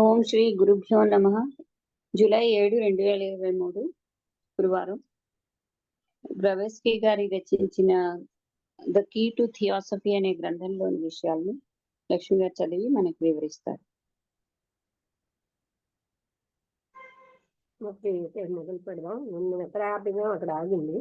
ఓం శ్రీ గురుభ్యో నమః. జూలై 7, 2023 గురువారం. బ్రవెస్కీ గారి రచించిన ద కీ టు థియాసఫీ అనే గ్రంథంలోని విషయాల్ని లక్ష్మి గారు చదివి మనకు వివరిస్తారు. ఓకే, మొదలు పెడదాం. ముందు హ్యాపీగా అక్కడ ఆగింది.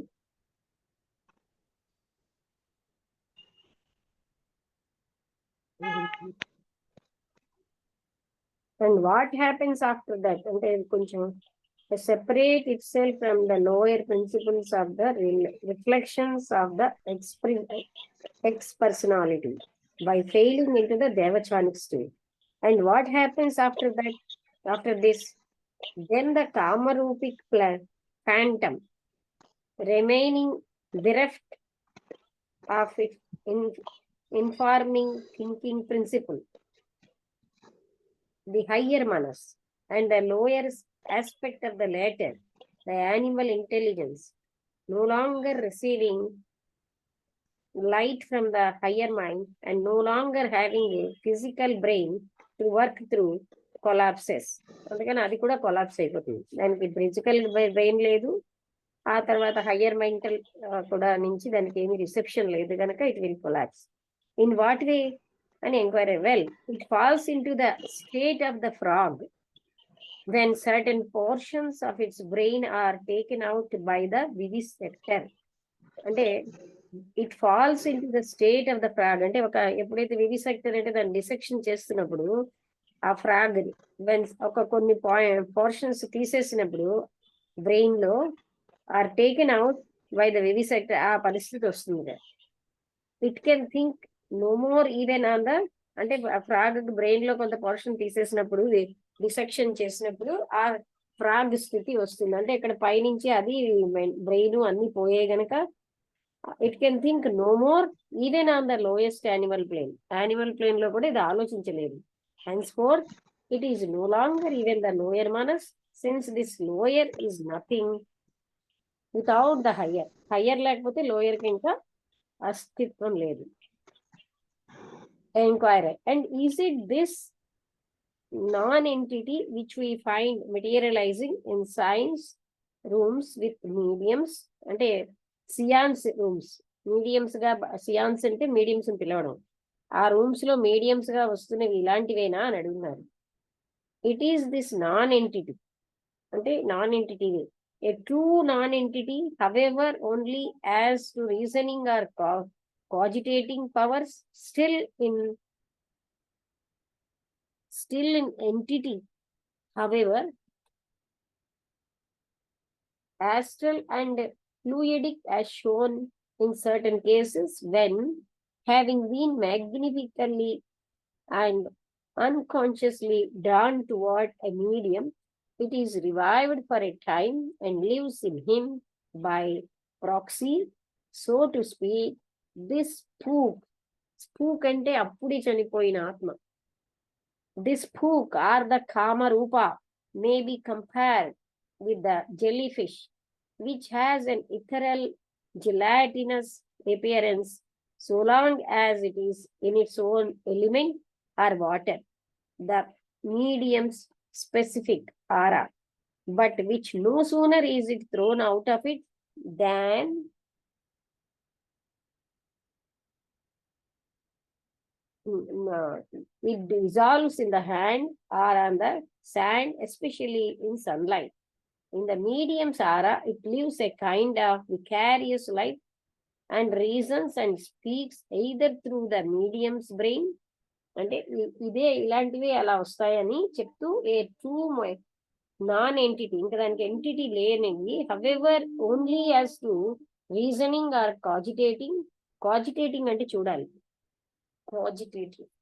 And what happens after that? అంటే కొంచెం separate itself from the lower principles of the reflections of the ex-personality by failing into the Devachanic state. And what happens after that? After this, then the Kamarupic phantom remaining bereft of its informing thinking principle, the higher manas, and the lower aspect of the latter, the animal intelligence, no longer receiving light from the higher mind and no longer having a physical brain to work through, collapses. అందుకని అది కూడా collapse అయిపోతుంది. దానికి physical brain లేదు, ఆ తర్వాత higher mental కూడా నుంచి దానికి ఏమి రిసెప్షన్ లేదు కనుక it will collapse. In what way అని enquiry? Well, it falls into the state of the frog when certain portions of its brain are taken out by the vivisector. అంటే it falls into the state of the frog అంటే ఎప్పుడైతే వివిసెక్టర్ అంటే దాన్ని dissection చేస్తున్నప్పుడు ఆ frog కొన్ని portions తీసేసినప్పుడు brain లో are taken out by the vivisector, ఆ పరిస్థితి వస్తుంది. It can think no more even on the, అంటే ఫ్రాగ్ బ్రెయిన్ లో కొంత పోర్షన్ తీసేసినప్పుడు డిసెక్షన్ చేసినప్పుడు ఆ ఫ్రాగ్ స్థితి వస్తుంది. అంటే ఇక్కడ పైనుంచి అది బ్రెయిన్ అన్ని పోయే గనక it can think no more even on the lowest animal plane. Animal plane లో కూడా ఇది ఆలోచించలేదు. Henceforth it is no longer even the lower manas, since this lower is nothing without the higher. Higher లేకపోతే lower కి ఇంకా అస్తిత్వం లేదు. Enquiry: and is it this non-entity which we find materializing in science rooms with mediums, అంటే సియాన్స్ rooms, mediums గా, సియాన్స్ అంటే mediums పిలవడం, ఆ రూమ్స్ లో మీడియంస్ గా వస్తున్నవి ఇలాంటివేనా అని అడుగుతున్నారు. It is this non entity, అంటే non entity, a true non entity, however only as to reasoning or cogitating powers, still in entity, however astral and fluidic as shown in certain cases, when having been magnificently and unconsciously drawn toward a medium, it is revived for a time and lives in him by proxy, so to speak. This spook అంటే అప్పుడే చనిపోయిన ఆత్మ. This spook or the Kama Rupa may be compared with the jellyfish, which has an ethereal gelatinous appearance so long as it is in its own element or water, the medium's specific aura, but which no sooner is it thrown out of it than it dissolves in the hand or on the sand, especially in sunlight. In the medium's aura, it lives a kind of vicarious life and reasons and speaks either through the medium's brain, అంటే ఇదే ఇలాంటివి అలా వస్తాయని చెప్తూ, ఏ true non entity, ఇంకా దానికి entity లేనిది, however only as to reasoning or cogitating అంటే చూడాలి, cogitating.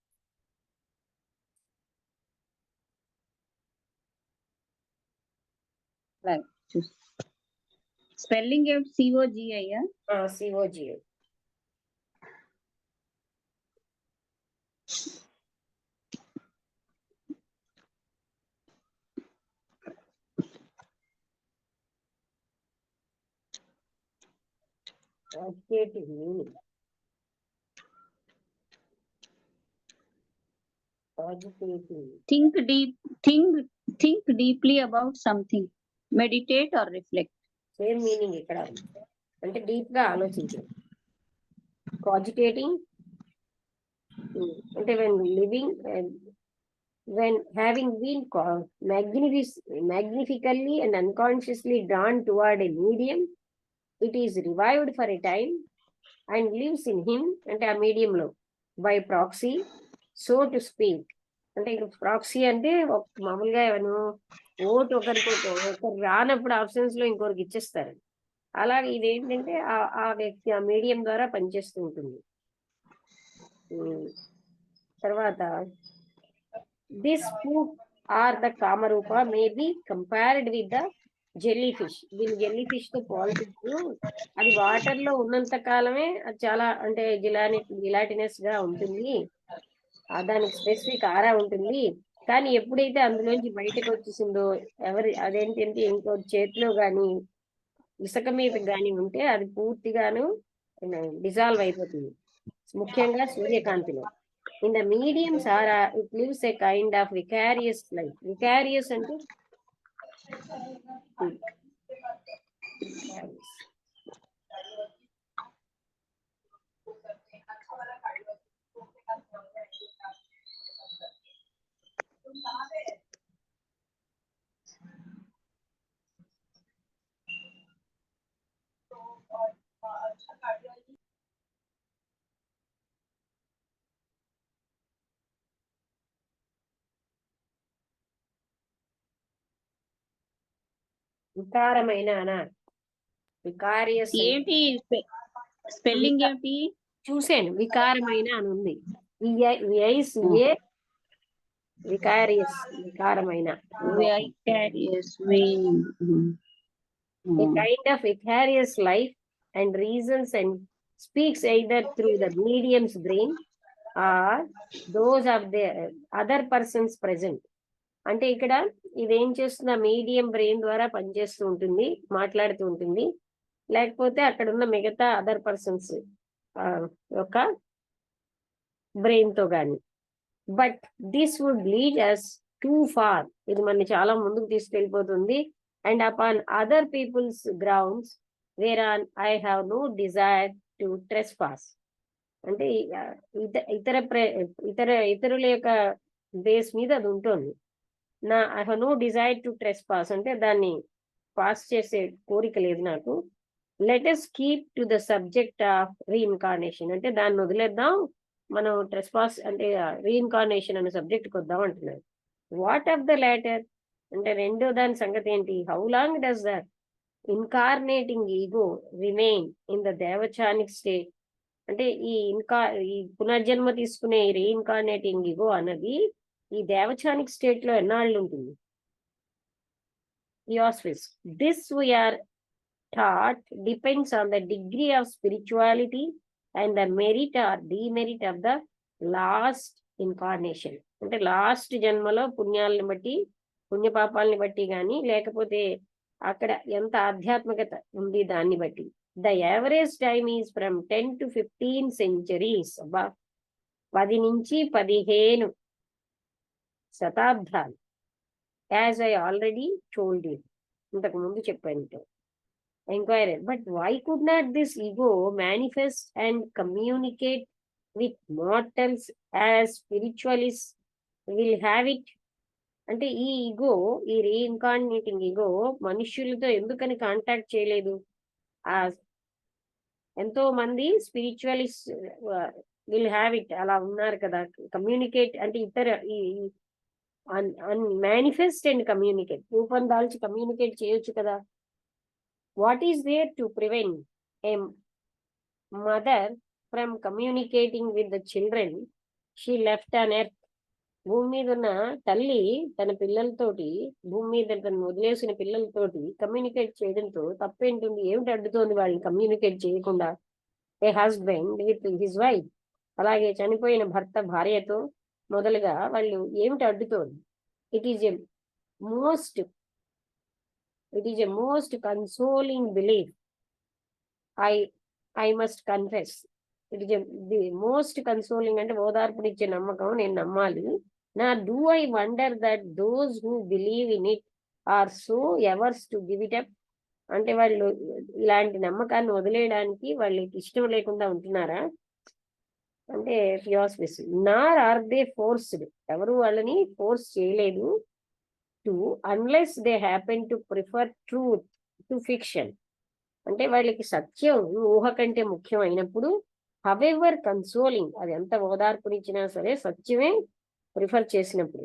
Spelling COGI. COGI. Cogitating. think deeply about something, meditate or reflect. Same meaning ఇక్కడ అంటే డీప్ గా ఆలోచించడం. కాజిటేటింగ్ అంటే when having been magnificently and unconsciously drawn toward a medium, it is revived for a time and lives in him, అంటే ఆ medium లో by proxy, so to speak. అంటే proxy అంటే మామూలుగా ఓటు ఒకరు రానప్పుడు ఆప్షన్స్ లో ఇంకొకరికి ఇచ్చేస్తారు. అలాగే ఇదేంటంటే ఆ వ్యక్తి ఆ మీడియం ద్వారా పనిచేస్తూ ఉంటుంది. తర్వాత this food or the kamarupa may be compared with the jellyfish. దీని జెల్లీ ఫిష్ తో పోల్చుతూ అది వాటర్ లో ఉన్నంత కాలమే అది చాలా అంటే జిలాటినస్ గా ఉంటుంది, దానికి స్పెసిఫిక్ ఆరా ఉంటుంది. కానీ ఎప్పుడైతే అందులోంచి బయటకు వచ్చేసిందో అదేంటంటే ఇంకో చేతిలో గాని ఇసుక మీద గాని ఉంటే అది పూర్తిగాను డిజాల్వ్ అయిపోతుంది, ముఖ్యంగా సూర్యకాంతిలో. ఇన్ ద మీడియం సారా it lives a kind of vicarious life. Vicarious అంటే వికారమైన వికారియస్ ఏంటి స్పెల్లింగ్ ఏంటి? చూసాను, వికారమైన అని ఉంది. వికారియస్ వికారమైన a kind of vicarious life and reasons and speaks either through the medium's brain or those of the other persons present. అంటే ఇక్కడ ఇదేం చేస్తున్న మీడియం బ్రెయిన్ ద్వారా పనిచేస్తూ ఉంటుంది, మాట్లాడుతూ ఉంటుంది, లేకపోతే అక్కడ ఉన్న మిగతా అదర్ పర్సన్స్ యొక్క బ్రెయిన్ తో గాని. But this would lead us too far. ఇది మన చాలా ముందుకు తీసుకెళ్ళిపోతుంది. And upon other people's grounds whereon I have no desire to trespass. అంటే ఇతరుల యొక్క బేస్ మీద అది ఉంటుంది. I have no desire to trespass అంటే దాన్ని పాస్ చేసే కోరిక లేదు నాకు. Let us keep to the subject of reincarnation. అంటే దాన్ని వదిలేద్దాం, మనం ట్రెస్పాస్ అంటే రీఇన్కార్నేషన్ అనే సబ్జెక్ట్కి వద్దాం అంటున్నారు. వాట్ ఆఫ్ ద లాటర్ అంటే రెండో దాని సంగతి ఏంటి? How long does the incarnating ego remain in the Devachanic state. అంటే ఈ పునర్జన్మ తీసుకునే రీఇన్కార్నేటింగ్ ఈగో అన్నది ఈ దేవచానిక్ స్టేట్ లో ఎన్నాళ్ళు ఉంటుంది? This we are taught depends on the degree of spirituality and the merit or demerit of the last incarnation. అంటే లాస్ట్ జన్మలో పుణ్యాలను బట్టి పుణ్యపాపాలని బట్టి కానీ లేకపోతే అక్కడ ఎంత ఆధ్యాత్మికత ఉంది దాన్ని బట్టి. The average time is from 10 to 15 centuries. అబ్బా, 10 నుంచి 15 శతాబ్దాలు. As I already told you, ఇంతకు ముందు చెప్పాను. Enquiry, but why could not this ego manifest and communicate with mortals as spiritualist will have it. అంటే ఈ ఈగో, ఈ రీఇన్కార్నేటింగ్ ఈగో మనుష్యులతో ఎందుకని కాంటాక్ట్ చేయలేదు? ఎంతో మంది స్పిరిచువలిస్ట్ విల్ హ్యావ్ ఇట్ అలా ఉన్నారు కదా. కమ్యూనికేట్ అంటే ఇతర మేనిఫెస్ట్ అండ్ కమ్యూనికేట్, రూపం దాల్చి కమ్యూనికేట్ చేయొచ్చు కదా. What is there to prevent a mother from communicating with the children she left on earth. భూమి మీద ఉన్న తల్లి తన పిల్లలతోటి, భూమి మీద తను వదిలేసిన పిల్లలతోటి కమ్యూనికేట్ చేయడంతో తప్పేంటుంది? ఏమిటి అడ్డుతోంది వాళ్ళని కమ్యూనికేట్ చేయకుండా? A husband with his wife, అలాగే చనిపోయిన భర్త భార్యతో మొదలుగా వాళ్ళు ఏమిటి అడ్డుతోంది? It is a most consoling belief. I must confess. It is the most consoling అంటే ఓదార్పునిచ్చే నమ్మకం, నేను నమ్మాలి. Now, do I wonder that those who believe in it are so averse to give it up? అంటే వాళ్ళు ఇలాంటి నమ్మకాన్ని వదిలేయడానికి వాళ్ళకి ఇష్టం లేకుండా ఉంటున్నారా అంటే philosophies. Nar are they forced, ఎవరు వాళ్ళని ఫోర్స్ చేయలేదు to, unless they happen to prefer truth to fiction. అంటే వాళ్ళకి సత్యం ఊహ కంటే ముఖ్యం అయినప్పుడు, హవెవర్ కన్సోలింగ్, అది ఎంత ఓదార్పునిచ్చినా సరే సత్యమే ప్రిఫర్ చేసినప్పుడు,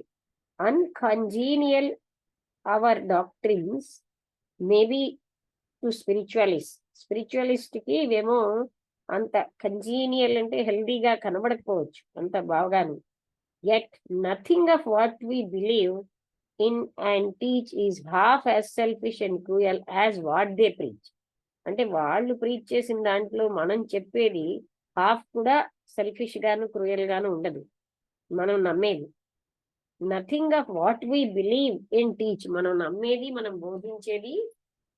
uncongenial our doctrines maybe to spiritualist కి ఇవేమో అంత కంజీనియల్ అంటే హెల్దీగా కనబడకపోవచ్చు అంత బాగాను. Yet nothing of what we believe in and teach is half as selfish and cruel as what they preach. అంటే వాళ్ళు ప్రీచ్ చేసిన దాంట్లో మనం చెప్పేది హాఫ్ కూడా సెల్ఫిష్ గాను క్రూయల్ గాను ఉండదు. మనం నమ్మేది nothing of what we believe in teach, మనం నమ్మేది మనం బోధించేది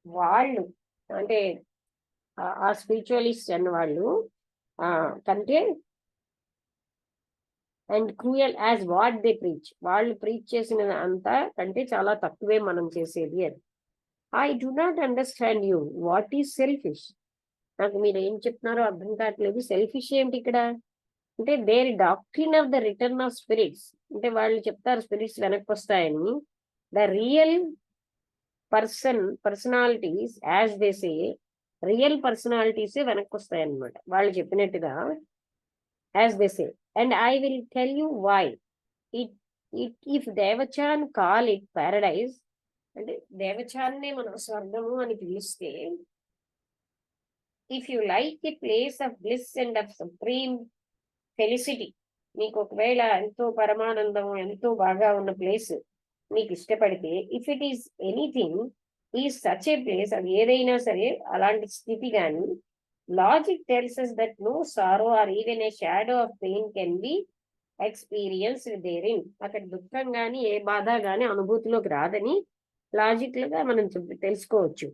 వాళ్ళు అంటే ఆ స్పిరిచువలిస్ట్ అన్న వాళ్ళు కంటే, and cruel as what they preach, వాళ్ళు ప్రీచ్ చేసిన అంతా కంటే చాలా తక్కువే మనం చేసేది అని. I do not understand you, what is selfish? నాకు మీరు ఏం చెప్తున్నారో అర్థం కావట్లేదు. సెల్ఫిష్ ఏమిటి ఇక్కడ అంటే, their doctrine of the return of spirits, అంటే వాళ్ళు చెప్తారు స్పిరిట్స్ వెనక్కి వస్తాయని. The real personalities as they say, రియల్ పర్సనాలిటీసే వెనక్కి వస్తాయన్నమాట వాళ్ళు చెప్పినట్టుగా, as they say. And I will tell you why. If Devachan call it paradise, అంటే దేవచాన్నే మనం స్వర్గము అని పిలిస్తే, if you like a place of bliss and of supreme felicity, మీకు ఒకవేళ ఎంతో పరమానందం ఎంతో బాగా ఉన్న ప్లేస్ మీకు ఇష్టపడితే, if it is anything is such a place, అది ఏదైనా సరే అలాంటి స్థితి కానీ, logic tells us that no sorrow or even a shadow of pain can be experienced therein. అక్కడ దుఃఖం కానీ ఏ బాధ కానీ అనుభూతిలోకి రాదని లాజికల్ గా మనం తెలుసుకోవచ్చు.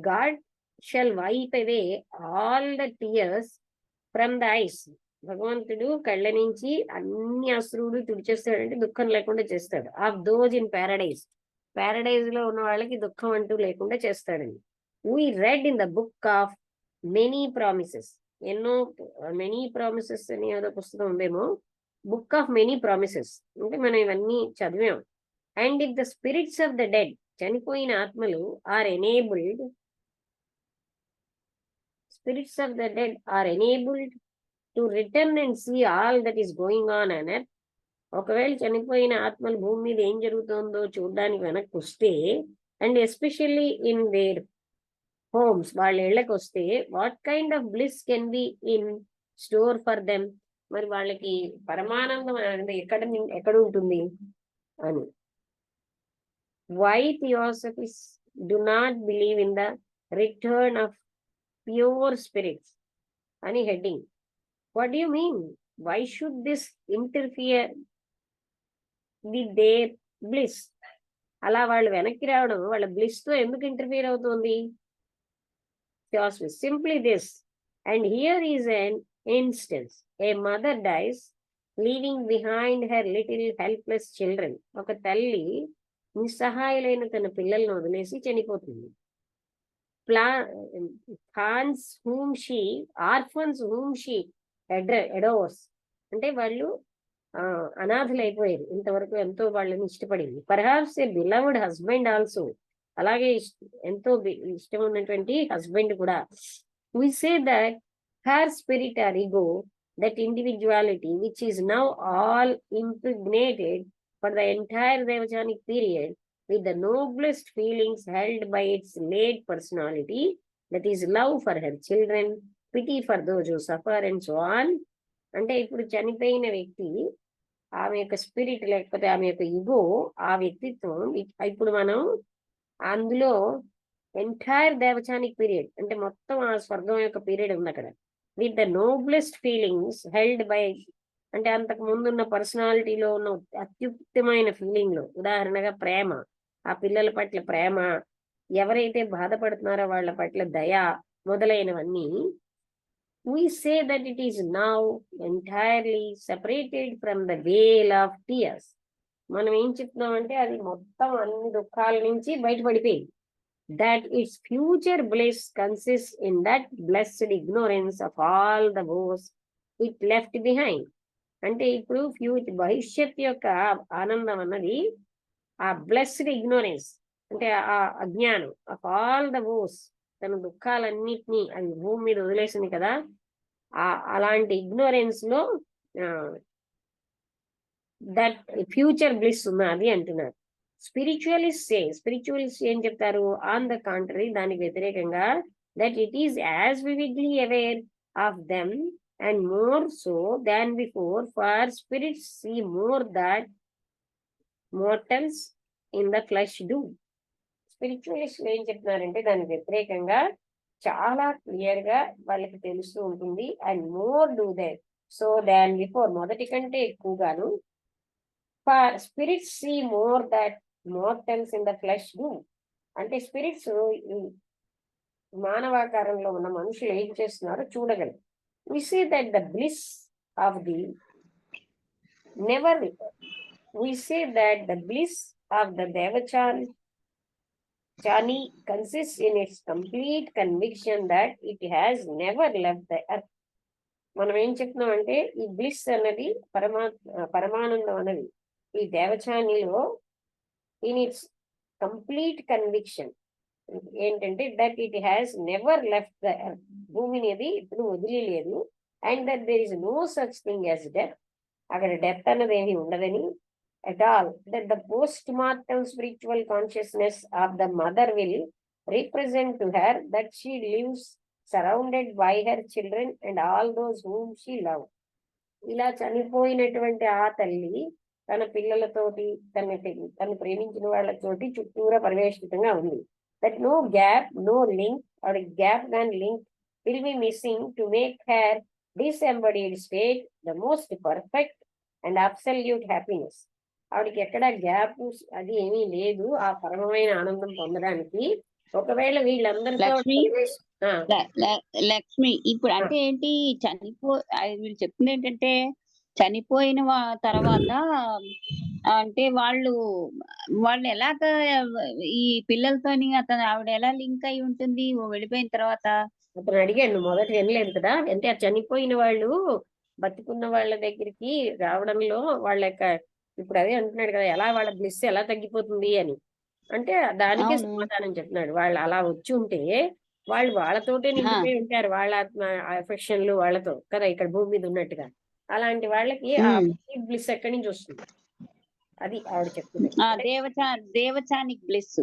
God shall wipe away all the tears from the eyes. భగవంతుడు కళ్ళ నుంచి అన్ని అశ్రువులు తుడిచేస్తాడంటే దుఃఖం లేకుండా చేస్తాడు. ఆఫ్ దోజ్ ఇన్ ప్యారడైజ్ లో ఉన్న వాళ్ళకి దుఃఖం అంటూ లేకుండా చేస్తాడండి. We red in the book of many promises, ఎన్నో మెనీ ప్రామిసెస్ అని ఏదో పుస్తకం ఉందేమో, బుక్ ఆఫ్ మెనీ ప్రామిసెస్ అంటే మనం ఇవన్నీ చదివాం. And if the spirits of the dead, చనిపోయిన ఆత్మలు are enabled, spirits of the dead are enabled to return and see all that is going on earth. ఒకవేళ చనిపోయిన ఆత్మలు భూమి మీద ఏం జరుగుతుందో చూడడానికి వెనక్కి వస్తే, and especially in their homes, వాళ్ళ ఇళ్ళకి వస్తే, what kind of bliss can be in store for them, మరి వాళ్ళకి పరమానందం ఎక్కడ ఉంటుంది అని. Why theosophists do not believe in the return of pure spirits అని heading. What do you mean? Why should this interfere with their bliss? అలా వాళ్ళు వెనక్కి రావడం వాళ్ళ బ్లిస్ తో ఎందుకు ఇంటర్ఫియర్ అవుతుంది? Simply this, and here is an instance. A mother dies leaving behind her little helpless children. ఒక తల్లి నిస్సహాయులైన తన పిల్లలను వదిలేసి చనిపోతుంది. ఆర్ఫన్స్ హూమ్ షీ అడోర్స్, అంటే వాళ్ళు అనాథలైపోయారు, ఇంతవరకు ఎంతో వాళ్ళని ఇష్టపడింది. పర్హాప్స్ ఏ బిలవ్డ్ హస్బెండ్ ఆల్సో, అలాగే ఎంతో ఇష్టం ఉన్నటువంటి హస్బెండ్ కూడా. we say that her spirit or ego, that individuality which is now all impregnated for the entire Devachanic period with the noblest feelings held by its late personality, that is love for her children, pity for those who suffer and so on. అంటే ఇప్పుడు చనిపోయిన వ్యక్తి ఆమె యొక్క spirit లేకపోతే ఆమె యొక్క ఇగో, ఆ వ్యక్తిత్వం ఇప్పుడు మనం అందులో ఎంటైర్ దేవచానిక్ పీరియడ్ అంటే మొత్తం ఆ స్వర్గం యొక్క పీరియడ్ ఉంది అక్కడ. With the noblest feelings held by, అంటే అంతకు ముందున్న పర్సనాలిటీలో ఉన్న అత్యుత్తమైన ఫీలింగ్ లో, ఉదాహరణగా ప్రేమ, ఆ పిల్లల పట్ల ప్రేమ, ఎవరైతే బాధపడుతున్నారో వాళ్ళ పట్ల దయ మొదలైనవన్నీ we say that it is now entirely separated from the veil of tears. మనం ఏం చెప్తున్నామంటే అది మొత్తం అన్ని దుఃఖాల నుంచి బయటపడిపోయింది. That its future bliss consists in that blessed ignorance of all the woes it left behind. అంటే ఇప్పుడు భవిష్యత్ యొక్క ఆనందం అన్నది ఆ బ్లెస్డ్ ఇగ్నోరెన్స్, అంటే ఆ అజ్ఞానం ఆఫ్ ఆల్ ద వోస్, తన దుఃఖాలన్నిటినీ అది భూమి మీద వదిలేసింది కదా, అలాంటి ఇగ్నోరెన్స్ లో దట్ ఫ్యూచర్ బ్లిస్ ఉన్నది అంటున్నారు. స్పిరిచువలిస్ట్ ఏం చెప్తారు? ఆన్ ద కాంట్రరీ, దానికి వ్యతిరేకంగా, that it is as vividly aware of them and more so than before, for spirits see more that mortals in the flesh do. Spiritualist ఏం చెప్తున్నారంటే దానికి వ్యతిరేకంగా చాలా క్లియర్ గా వాళ్ళకి తెలుస్తూ ఉంటుంది. And more do that so than before, మొదటి కంటే ఎక్కువగాను, for spirits see more that mortals in the flesh do. అంటే స్పిరిట్స్ మానవాకారంలో ఉన్న మనుషులు ఏం చేస్తున్నారో చూడగలరు. We see that the bliss of the never, we see that the bliss of the Devachani consists in its complete conviction that it has never left the earth. మనం ఏం చెప్తున్నాం అంటే ఈ బ్లిస్ అన్నది పరమానందం అన్నది ఈ దేవచానిలో ఇన్ ఇట్స్ కంప్లీట్ కన్విక్షన్ ఏంటంటే that it has never left the earth, భూమిని అది ఇప్పుడు వదిలేదు. And that there is no such thing as death, అక్కడ డెత్ అన్నది ఏమి ఉండదని. At all, that the post-mortem spiritual consciousness of the mother will represent to her that she lives surrounded by her children and all those whom she loved. ఇలా చనిపోయినటువంటి ఆ తల్లి తన పిల్లలతోటి తను ప్రేమించిన వాళ్ళతోటి చుట్టూరా పరివేషితంగా ఉంది. That no gap, no link or gap and link will be missing to make her disembodied state the most perfect and absolute happiness. ఆవిడకి ఎక్కడ గ్యాప్ అది ఏమీ లేదు ఆ పరమమైన ఆనందం పొందడానికి. ఒకవేళ వీళ్ళందరితో లక్ష్మి ఇప్పుడు అంటే ఏంటి, వీళ్ళు చెప్తుంది ఏంటంటే చనిపోయిన తర్వాత అంటే వాళ్ళు ఎలాగ ఈ పిల్లలతోని ఆవిడ ఎలా లింక్ అయి ఉంటుంది వెళ్ళిపోయిన తర్వాత? అతను అడిగాడు, మొదట వినలేదు కదా, అంటే ఆ చనిపోయిన వాళ్ళు బతుకున్న వాళ్ళ దగ్గరికి రావడంలో వాళ్ళ యొక్క, ఇప్పుడు అదే అంటున్నాడు కదా, ఎలా వాళ్ళ బ్లిస్ ఎలా తగ్గిపోతుంది అని. అంటే దానికే సమాధానం చెప్తున్నాడు. వాళ్ళు అలా వచ్చి ఉంటే వాళ్ళు వాళ్ళతోటే నిండిపోయి ఉంటారు, వాళ్ళ అఫెక్షన్లు వాళ్ళతో కదా, ఇక్కడ భూమి మీద ఉన్నట్టుగా. అలాంటి వాళ్ళకి ఆ బ్లిస్ ఎక్కడి నుంచి వస్తుంది? అది ఆవిడ చెప్తున్నారు. దేవచానిక్ బ్లిస్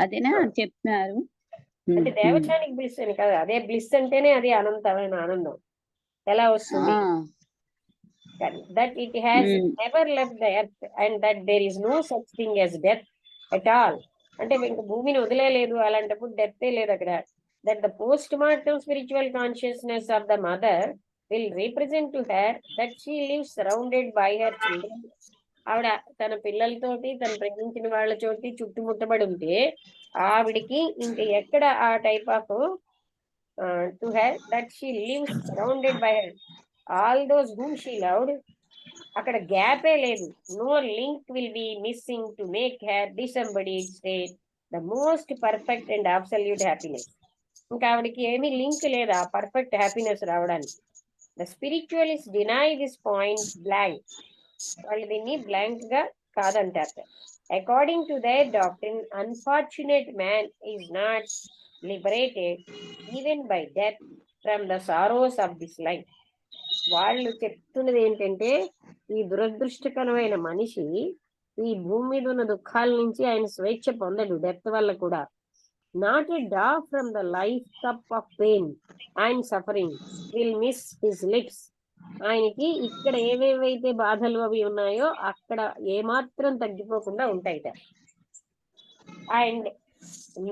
అదేనా చెప్తున్నారు. అంటే దేవచానిక్ బ్లిస్ అని కాదు, అదే బ్లిస్ అంటేనే అది అనంతమైన ఆనందం. ఎలా వస్తుంది? That it has never left the earth and that there is no such thing as death at all. అంటే ఇంక భూమిని వదిలేదు, అలాంటప్పుడు డెత్ లేదు అక్కడ. That the post-mortem spiritual consciousness of the mother will represent to her that she lives surrounded by her children. ఆవిడ తన పిల్లలతోటి తను ప్రేమించిన వాళ్ళతోటి చుట్టుముట్టబడి ఉంటే ఆవిడికి ఇంక ఎక్కడ ఆ type off to her that she lives surrounded by her all those whom she loved. అక్కడ గ్యాపే లేదు. No link will be missing to make her disembodied state the most perfect and absolute happiness. ఇంకా ఆవిడకి ఏమీ link లేదా perfect happiness రావడానికి. The spiritualist deny this point blank, వాళ్ళు దీన్ని బ్లాంక్ గా కాదంటారు. According to their doctrine, unfortunate man is not liberated even by death from the sorrows of this life. వాళ్ళు చెప్తున్నది ఏంటంటే ఈ దురదృష్టకరమైన మనిషి ఈ భూమి మీద ఉన్న దుఃఖాల నుంచి ఆయన స్వేచ్ఛ పొందడు డెత్ వల్ల కూడా. నాట్ ఎ డా from the life cup of pain and suffering will miss his lips. ఆయనకి ఇక్కడ ఏవేవైతే బాధలు అవి ఉన్నాయో అక్కడ ఏమాత్రం తగ్గిపోకుండా ఉంటాయిట. And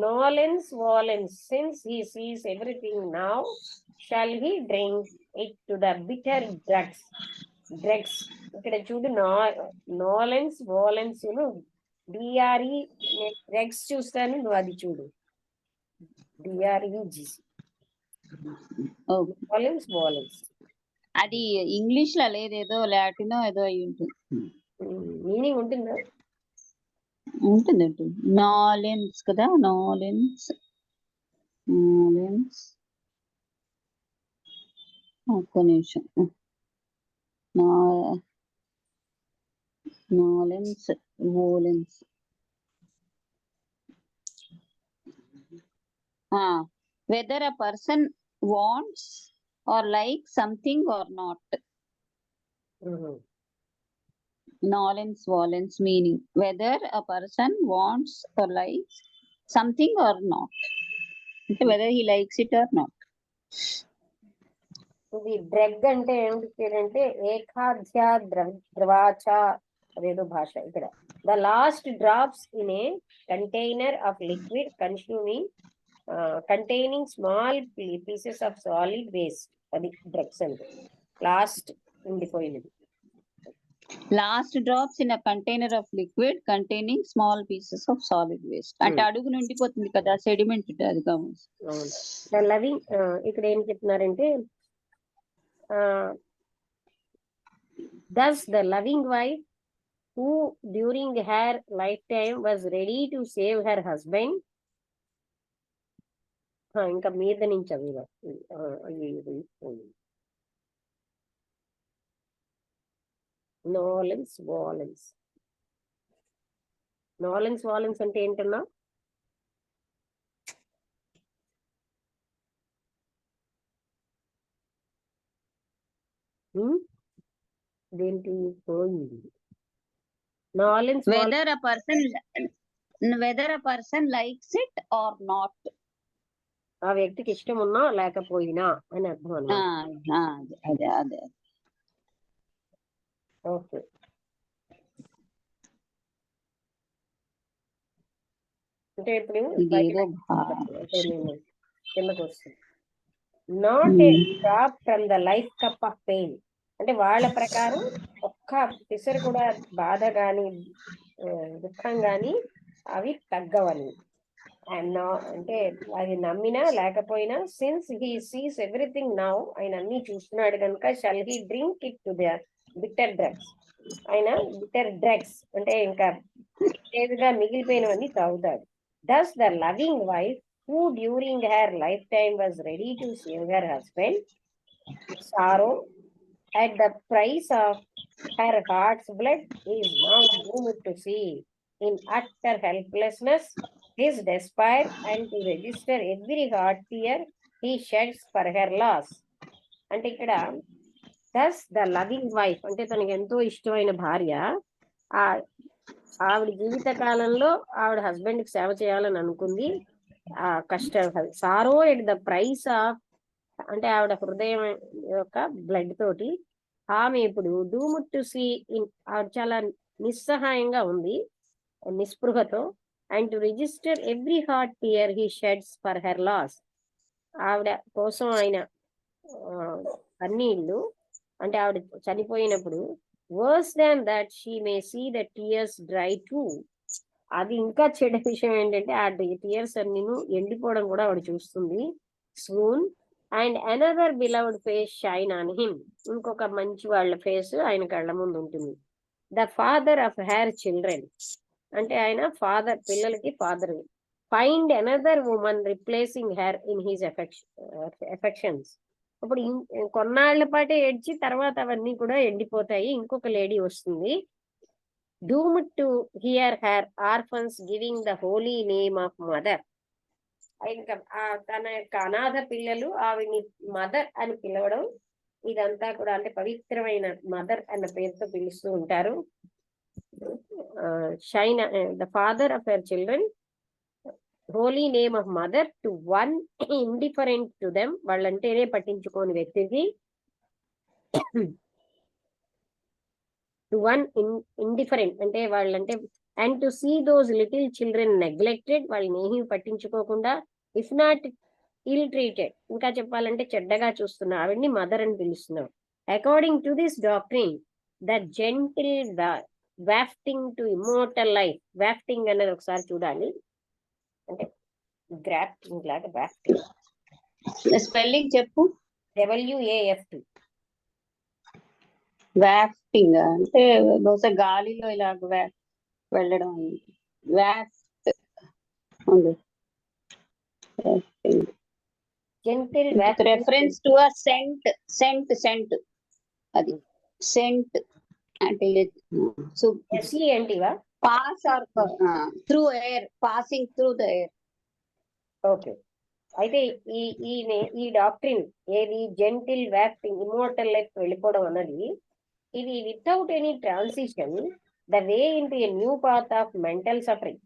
nolens volens since he sees everything now shall he drink it to the bitter dregs. ఇక్కడ చూడు, నోలెన్స్ వాలెన్స్ డిఆర్ఈ డ్రగ్స్ చూస్తాను, నువ్వు అది చూడు, డిఆర్ఈజి ఓకే. వాలెన్స్ అది ఇంగ్లీష్ లో లేదు, ఏదో లాటినో ఏదో అయి ఉంటుంది. మీనింగ్ ఉంటుందా? ఉంటుంది ఉంటుంది. నాలెన్స్ కదా, నాలెన్స్. నాలెన్స్ ఒక్క నిమిషం. నాలెన్స్ వోలెన్స్. whether a person wants or likes something or not. Nolens volens meaning whether a person wants or likes something or not. Whether he likes it or not. ఇది డ్రగ్ అంటే ఏమిటి ఏకాధ్య ద్రవాచ అదేదో భాష ఇక్కడ. The last drops in a container of liquid consuming containing small pieces of solid waste. అది dregs అంటే లాస్ట్ ఉండిపోయినది. Last drops in a container of liquid containing small pieces of solid waste. అంటే అడుగు నుండిపోతుంది కదా, సెడిమెంట్ అది కావచ్చు. Loving ఇక్కడ ఏం చెప్తున్నారంటే thus the loving wife who during her lifetime was ready to save her husband. ఇంకా మీద నుంచి అవి నోలెన్స్ వాలెన్స్. నోలెన్స్ వాలెన్స్ అంటే ఏంటన్నా? దేంటి పోయింది. నాలెన్స్ whether a person likes it or not. ఆ వ్యక్తికి ఇష్టం ఉన్నా లేకపోయినా అని అర్థం అన్నమాట. అదే అదే. ఓకే. అంటే ఇప్పుడు కిందకు వస్తుంది. Not a drop from the life cup of pain. అంటే వాళ్ళ ప్రకారం ఒక్క పిసరు కూడా బాధ గాని దుఃఖం గాని అవి తగ్గవని. అంటే అది నమ్మినా లేకపోయినా since he sees everything now, ఆయన అన్ని చూస్తున్నాడు కనుక shall he drink it to the bitter drugs. ఆయన బిటర్ డ్రగ్స్ అంటే ఇంకా చేదుగా మిగిలిపోయినవన్నీ తాగుతాడు. thus the loving wife who during her lifetime was ready to save her husband sorrow at the price of her heart's blood is now doomed to see in utter helplessness his despair and to register every heart tear he sheds for her loss. అంటే ఇక్కడ thus the loving wife అంటే తనకి ఎంతో ఇష్టమైన భార్య, ఆవిడ జీవిత కాలంలో ఆవిడ హస్బెండ్ కి సేవ చేయాలని అనుకుంది. ఆ కష్టం సారో ఎట్ ద ప్రైస్ ఆఫ్ అంటే ఆవిడ హృదయం యొక్క బ్లడ్ తోటి ఆమె ఇప్పుడు డూమ్డ్ టు సీ ఇన్ ఆవిడ చాలా నిస్సహాయంగా ఉంది, నిస్పృహతో. And to register every heart tear he sheds for her loss. ఆవిడ కోసం ఆయన కన్నీళ్ళు అంటే ఆవిడ చనిపోయినప్పుడు worse than that she may see the tears dry too. అది ఇంకా చెడ్డ విషయం ఏంటంటే ఆ టీయర్స్ అన్ని ఎండిపోవడం కూడా ఆవిడ చూస్తుంది. soon and another beloved face shine on him. ఇంకొక మంచి వాళ్ళ ఫేస్ ఆయన కళ్ళ ముందు ఉంటుంది. the father of her children అంటే ఆయన ఫాదర్, పిల్లలకి father. find another woman replacing her in his affections. అప్పుడు కొన్నాళ్ల పాటే ఏడ్చి తర్వాత అవన్నీ కూడా ఎండిపోతాయి, ఇంకొక లేడీ వస్తుంది. doomed to hear her orphans giving the holy name of mother. ఇంకా తన యొక్క అనాథ పిల్లలు ఆవిడ్ని మదర్ అని పిలవడం, ఇదంతా కూడా అంటే పవిత్రమైన మదర్ అన్న పేరుతో పిలుస్తూ ఉంటారు. Shine the father of her children holy name of mother to one indifferent to them. వాళ్ళంటేనే పట్టించుకోని వ్యక్తికి టు వన్ ఇండిఫరెంట్ అంటే వాళ్ళంటే and to see those little children neglected, వాళ్ళని ఏమీ పట్టించుకోకుండా, ఇఫ్ నాట్ ఇల్ ట్రీటెడ్ ఇంకా చెప్పాలంటే చెడ్డగా చూస్తున్నా ఆవిడ్ని మదర్ అని పిలుస్తున్నాం. According to this doctrine the gentle wafting to immortal life. Wafting అన్నది ఒకసారి చూడాలి, అంటే గ్రాఫ్టింగ్ లాగా వాఫ్టింగ్. స్పెల్లింగ్ చెప్పు. WAFT. వాఫ్టింగ్ అంటే బహుశా గాలిలో ఇలా వెళ్ళడం. వాఫ్ట్ ఉంది. Gentle wafting. Reference to a scent అది సెంట్ అంటే SENT వా? Pass or through air, passing through the air. Okay. అయితే ఈ డాక్ట్రిన్ ఏది జెంటిల్ వాఫ్టింగ్ ఇమ్మోర్టల్ లైఫ్ వెళ్ళిపోవడం అన్నది, ఇది without any transition the way into a new path of mental suffering.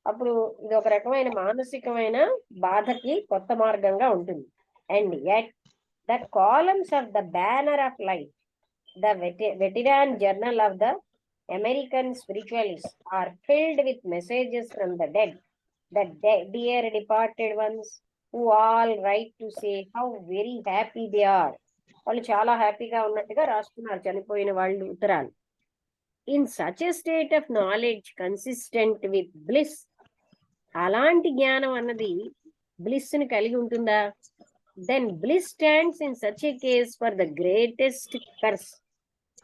అప్పుడు ఇది ఒక రకమైన మానసికమైన బాధకి కొత్త మార్గంగా ఉంటుంది. And yet the columns of the banner of life, the veteran journal of the American spiritualist are filled with messages from the dead, the dear departed ones who all write to say how very happy they are. వాళ్ళు చాలా హ్యాపీగా ఉన్నట్టుగా రాస్తున్నారు చనిపోయిన వాళ్ళు ఉత్తరాలు. In such a state of knowledge consistent with bliss, అలాంటి జ్ఞానం అన్నది బ్లిస్ ని కలిగి ఉంటుందా? Then bliss stands in such a case for the greatest curse.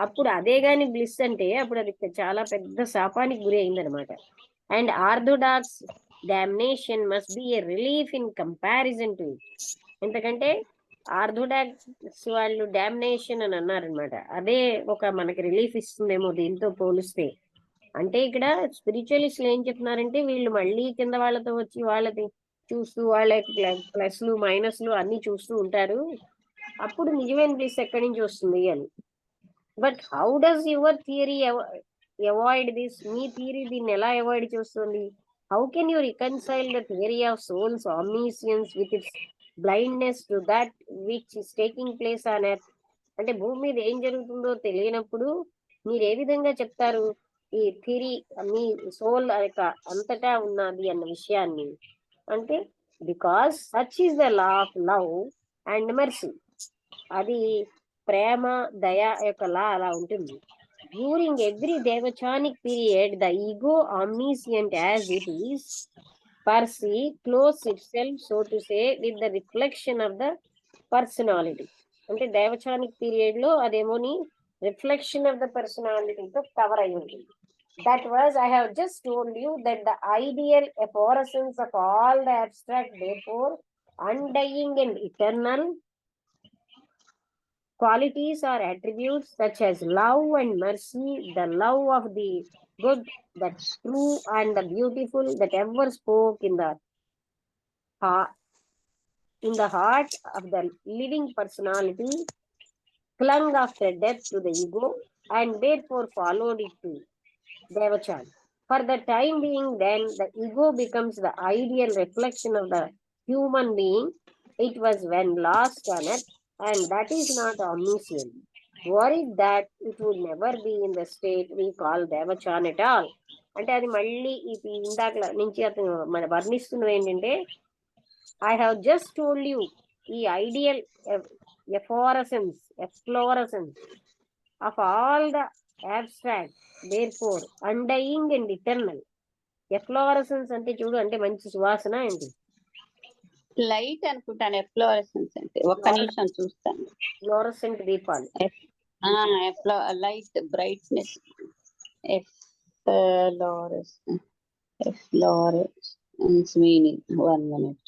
అప్పుడు అదే గాని బ్లిస్ అంటే అప్పుడు అది చాలా పెద్ద శాపానికి గురి అయిందనమాట. And orthodox domination must be A relief in comparison to it. ఎందుకంటే ఆర్థోడాక్స్ వాళ్ళు డామినేషన్ అని అన్నారనమాట, అదే ఒక మనకి రిలీఫ్ ఇస్తుందేమో దీంతో పోలిస్తే. అంటే ఇక్కడ స్పిరిచువలిస్టులు ఏం చెప్తున్నారంటే, వీళ్ళు మళ్ళీ కింద వాళ్ళతో వచ్చి వాళ్ళది చూస్తూ వాళ్ళ ప్లస్లు మైనస్లు అన్ని చూస్తూ ఉంటారు, అప్పుడు నిజమైన బ్లిస్ ఎక్కడి నుంచి వస్తుంది అని. But how does your theory avoid this? మీ థియరీ దీన్ని ఎలా అవాయిడ్ చేస్తుంది? How can you reconcile the theory of souls omniscience with its blindness to that which is taking place on earth? అంటే భూమి మీద ఏం జరుగుతుందో తెలియనప్పుడు మీరు ఏ విధంగా చెప్తారు ఈ థియరీ మీ సోల్ అంతటా ఉన్నది అన్న విషయాన్ని? అంటే because such is the law of love and mercy, అది ప్రేమ దయ యొక్క లా అలా ఉంటుంది. During every devachanic period the ego omniscient as it is per se close itself so to say with the reflection of the personality. అంటే devachanic period లో అదేమోని reflection of the పర్సనాలిటీతో కవర్ అయి ఉంటుంది. That was, I have just told you that the ideal efflorescence of all the abstract, therefore undying and eternal qualities or attributes such as love and mercy, the love of the good, the true and the beautiful that ever spoke in the heart of the living personality, clung after death to the ego and therefore followed it to Devachan. For the time being, then, the ego becomes the ideal reflection of the human being it was when lost on it, and that is not omniscient. Worried that it would never be in the state we call Devachan at all. అంటే అది మళ్ళీ ఇందాక నుంచి అతను మన వర్ణిస్తున్నది ఏంటంటే, I have just told you ఈ ideal efflorescence of all the abstract, therefore undying and eternal. Efflorescence అంటే చూడు, అంటే మంచి సువాసన ఏంటి? లైట్ అనుకుంటాను ఎఫ్లోరసెన్స్ అంటే. ఒక్క నిమిషం చూస్తాను. ఫ్లోరసెంట్ దీపాలు, light brightness. Efflorescence meaning 1 minute.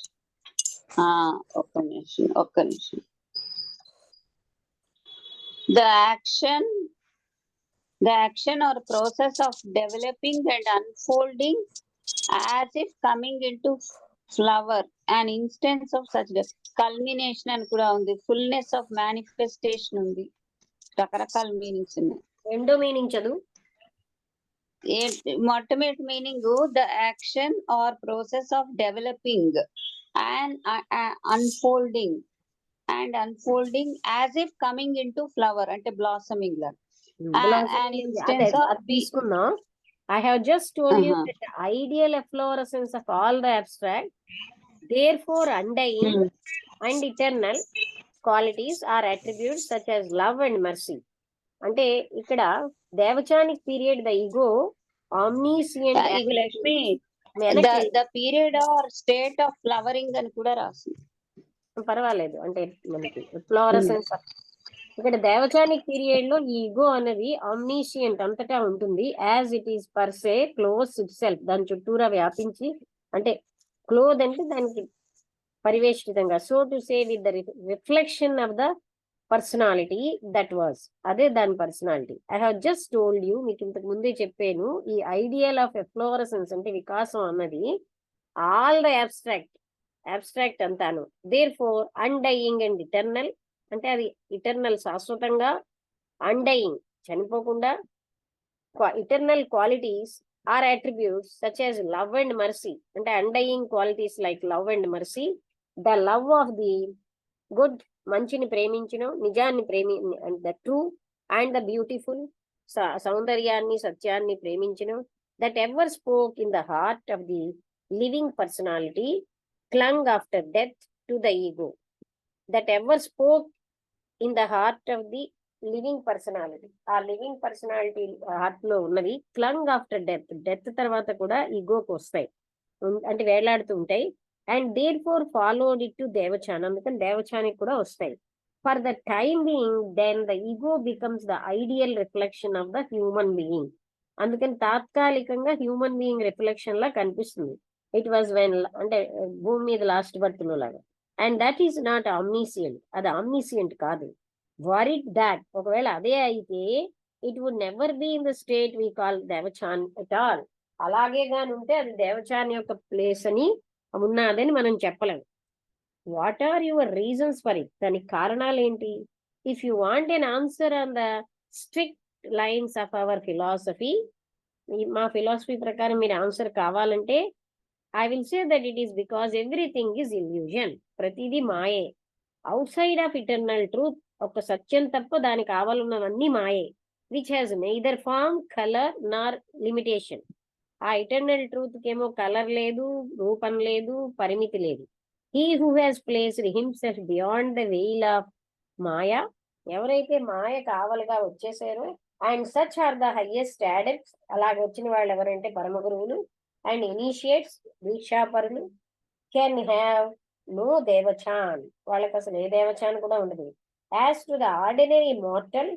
ఒక్క నిమిషం. The action or process of developing and unfolding as if coming into flower, an instance of such culmination అని కూడా ఉంది. ఫుల్నెస్ ఆఫ్ మేనిఫెస్టేషన్ ఉంది. రకరకాల మీనింగ్స్ ఉన్నాయి. రెండో మీనింగ్ చదువు. మొట్టమొదటి meaning the action or process of developing and unfolding as if coming into flower అంటే బ్లాసమింగ్ లా. తీసుకున్నాం. I have just told you that the ideal efflorescence of all the abstract, therefore undying and eternal qualities are attributes such as love and mercy. అంటే ఇక్కడ దేవచానిక్ period the ego ఆమ్నిసియంట్, Lakshmi the period or state of flowering అని కూడా రాసింది. పర్వాలేదు, అంటే మనకి fluorescence. ఇక్కడ దేవచానిక్ period లో ఈ ఈగో అనేది ఆమ్నీషియంట్ అంతటా ఉంటుంది. As it is per se close itself, దాని చుట్టూరా వ్యాపించి, అంటే క్లోజ్ అంటే దానికి పరివేష్టితంగా, so to say with the reflection of the personality that was, అదే దాని personality. I have just told you, మీకు ఇంతకు ముందే చెప్పాను, ఈ ఐడియల్ ఆఫ్ ఎఫ్లోరసెన్స్ అంటే వికాసం అన్నది ఆల్ ద అబ్స్ట్రాక్ట్ అంతాను. Therefore undying and eternal, అంటే అది ఇటర్నల్ శాశ్వతంగా, అన్డయింగ్ చనిపోకుండా, eternal qualities or attributes such as love and mercy, అంటే undying qualities like love and mercy, the love of the good, మంచిని ప్రేమించడం, నిజాన్ని the true and the beautiful, సౌందర్యాన్ని సత్యాన్ని ప్రేమించడం, that ever spoke in the heart of the living personality clung after death to the ego, that ever spoke in the heart of the living personality, ఆ living personality heart లో ఉన్నవి clang after death తర్వాత కూడా ఈగోకి వస్తాయి, అంటే వేలాడుతూ ఉంటాయి. And therefore followed it to దేవచాన్, అందుకని దేవచానికి కూడా వస్తాయి. For the time being then the ego becomes the ideal reflection of the human being, అందుకని తాత్కాలికంగా హ్యూమన్ బీయింగ్ రిఫ్లెక్షన్ లా కనిపిస్తుంది. ఇట్ వాజ్ వెన్, అంటే భూమి మీద లాస్ట్ బర్త్ లో లాగా. And that is not omniscient, అది ఆమ్నీసియంట్ కాదు. వరిడ్ దాట్, ఒకవేళ అదే అయితే it would never be in the state we call Devachan at all, అలాగే గాని ఉంటే అది దేవచాన్ యొక్క ప్లేస్ అని ఉన్నదని మనం చెప్పలేము. What are your reasons for it, దానికి కారణాలు ఏంటి? If you want an answer on the strict lines of our philosophy, మా ఫిలాసఫీ ప్రకారం మీరు ఆన్సర్ కావాలంటే, I will say that it is because everything is illusion, ప్రతిదీ మాయే. Outside of eternal truth, ఒక సత్యం తప్ప దానికి కావాలన్నవన్నీ మాయే. Which has neither form, colour nor limitation, ఆ ఇటర్నల్ ట్రూత్ కేమో కలర్ లేదు, రూపం లేదు, పరిమితి లేదు. He who has placed himself beyond the veil of maya, ఎవరైతే మాయ కావలుగా వచ్చేసారో, and such are the highest adepts, అలాగ వచ్చిన వాళ్ళు ఎవరంటే పరమ గురువులు, అండ్ ఇనిషియేట్స్ దీక్షాపరులు, కెన్ హ్యావ్ నో దేవచాన్, వాళ్ళకి అసలు ఏ దేవచాన్ కూడా ఉండదు. As to the ordinary mortal,